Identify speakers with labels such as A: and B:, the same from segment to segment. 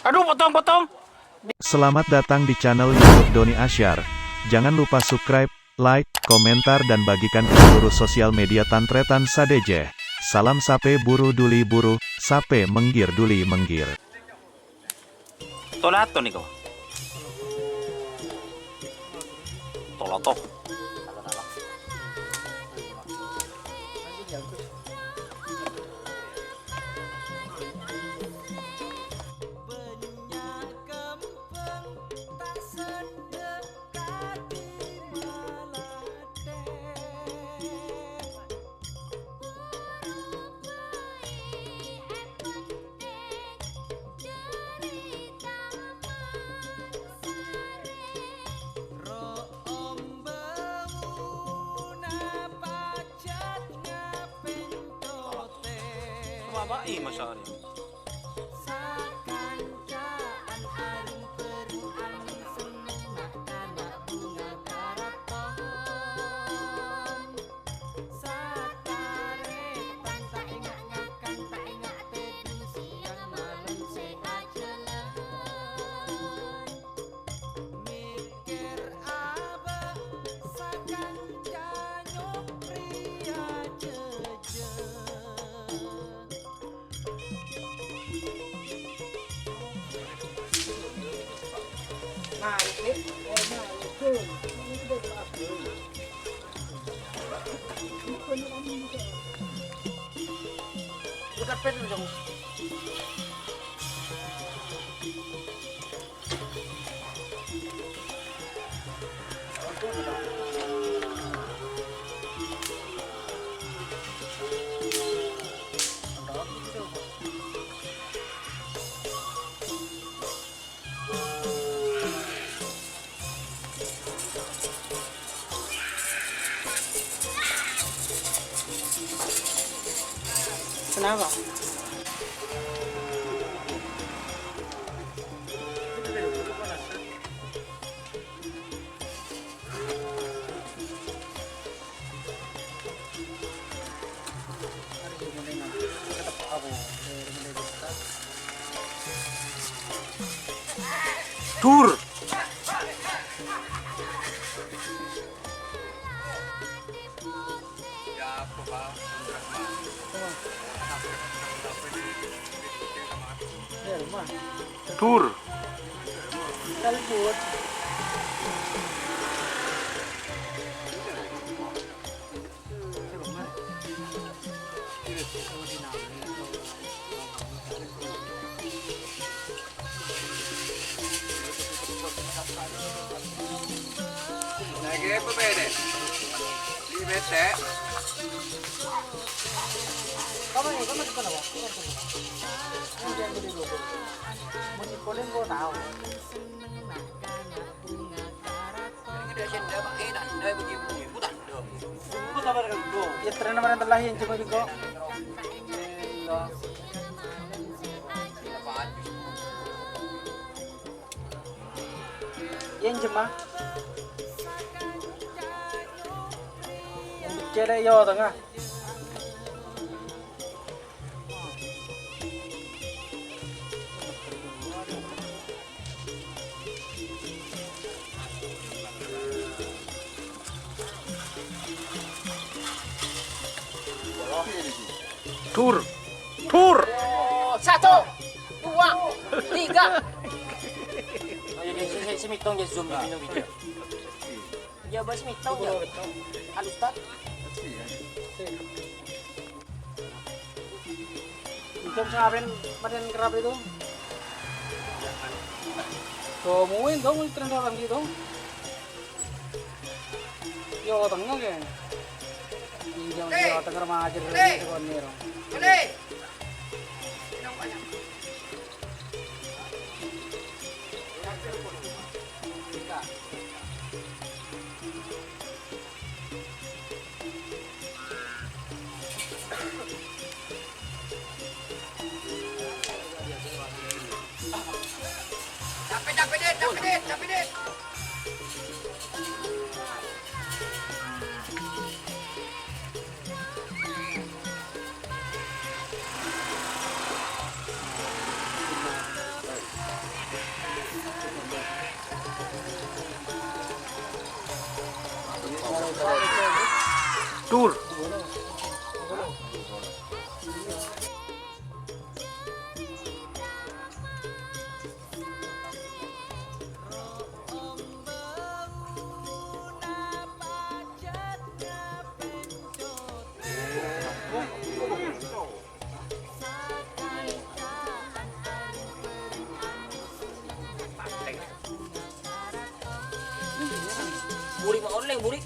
A: Aduh, potong.
B: Selamat datang di channel YouTube Doni Asyar. Jangan lupa subscribe, like, komentar dan bagikan ke seluruh sosial media Tantretan Sadejeh. Salam sape buru duli buru, sape menggir duli menggir.
A: Tolato nih kau. Tolato. Babai masyari. Bukan pen dong. Kenapa? Tur. Tur. Kalbut.
C: Lagi apa beda? Di bete.
D: Kamu di mana, Pak? Jangan beli dulu. Mau dikolin gua tahu.
C: Ini dia senda Pak, tanda begini, bukan dong.
D: Tunggu sabar dulu. Ya tren mana terlahir cuma biko. Yang jemah. Yang dikira yo tengah.
A: Tur.
E: Oh, 1, 2, 3. Si Mitong ya zoom di video. Ya bas Mitong ya. Halus tak?
D: Itu ngapain badan kerap itu? Tuh mungkin dong tren orang gitu. Yo tengah kan. Jangan tengah remaja itu kan nih.
C: Boleh. Capek deh.
A: Tur.
E: Burik mah oleng burik.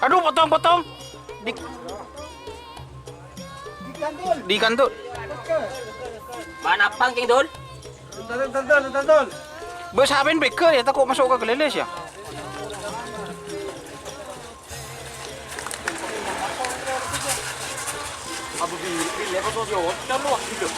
A: Aduh, potong. Di kantul.
E: Mana pangking dul?
D: Tonton.
A: Bos habin beker ya, takut masuk ke keleles ya. Abu bin lepas tu dia hotel lu hidup.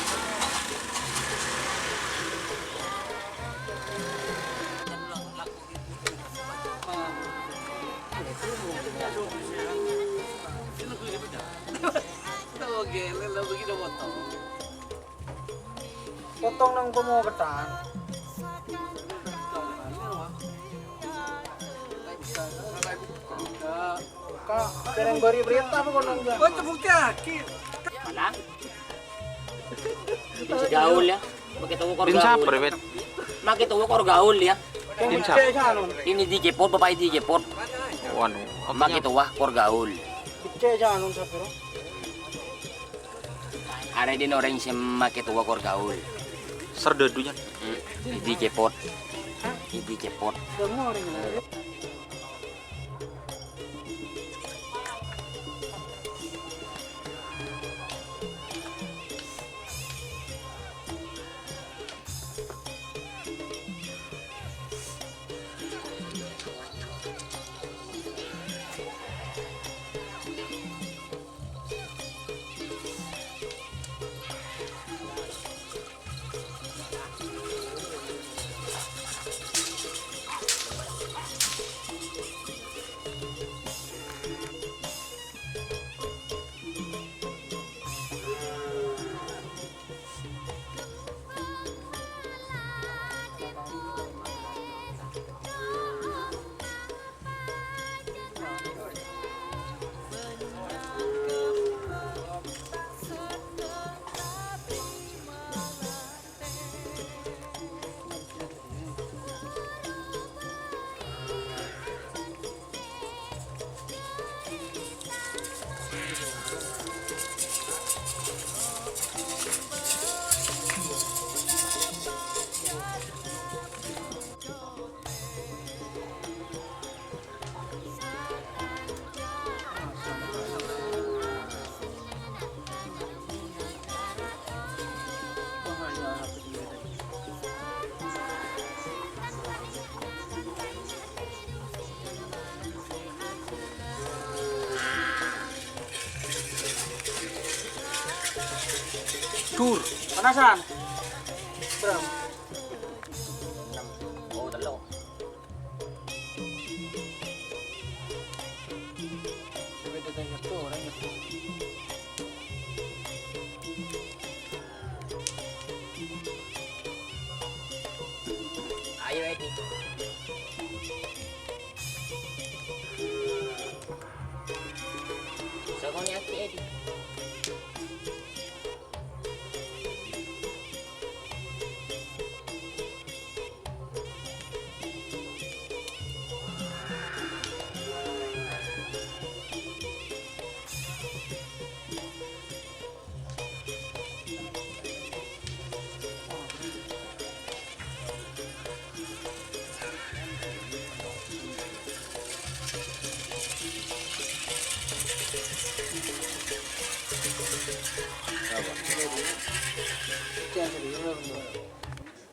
D: Potong nang pemogetan. Kak, dereng bari berita apa kono enggak? Oh, terbukti akil.
E: Mana? Bisa gaul ya. Begitu kor
A: Din siapa,
E: gaul.
A: Rebet?
E: Begitu kor gaul ya.
A: Din siapa?
E: Ini di Jepot, bapak di Jepot.
A: Waduh,
E: Begitu wah kor gaul.
D: Kecil janon sapiro.
E: Ada di orang yang begitu wah kor gaul.
A: serdedunya.
E: Di Jepot. Di Jepot.
D: Semua orang ini.
A: Dur.
D: Panasan. Berapa?
E: Oh, telur.
D: Coba kita nyetu, orang nyetu.
E: Ayo Edi. Sokong aki Edi.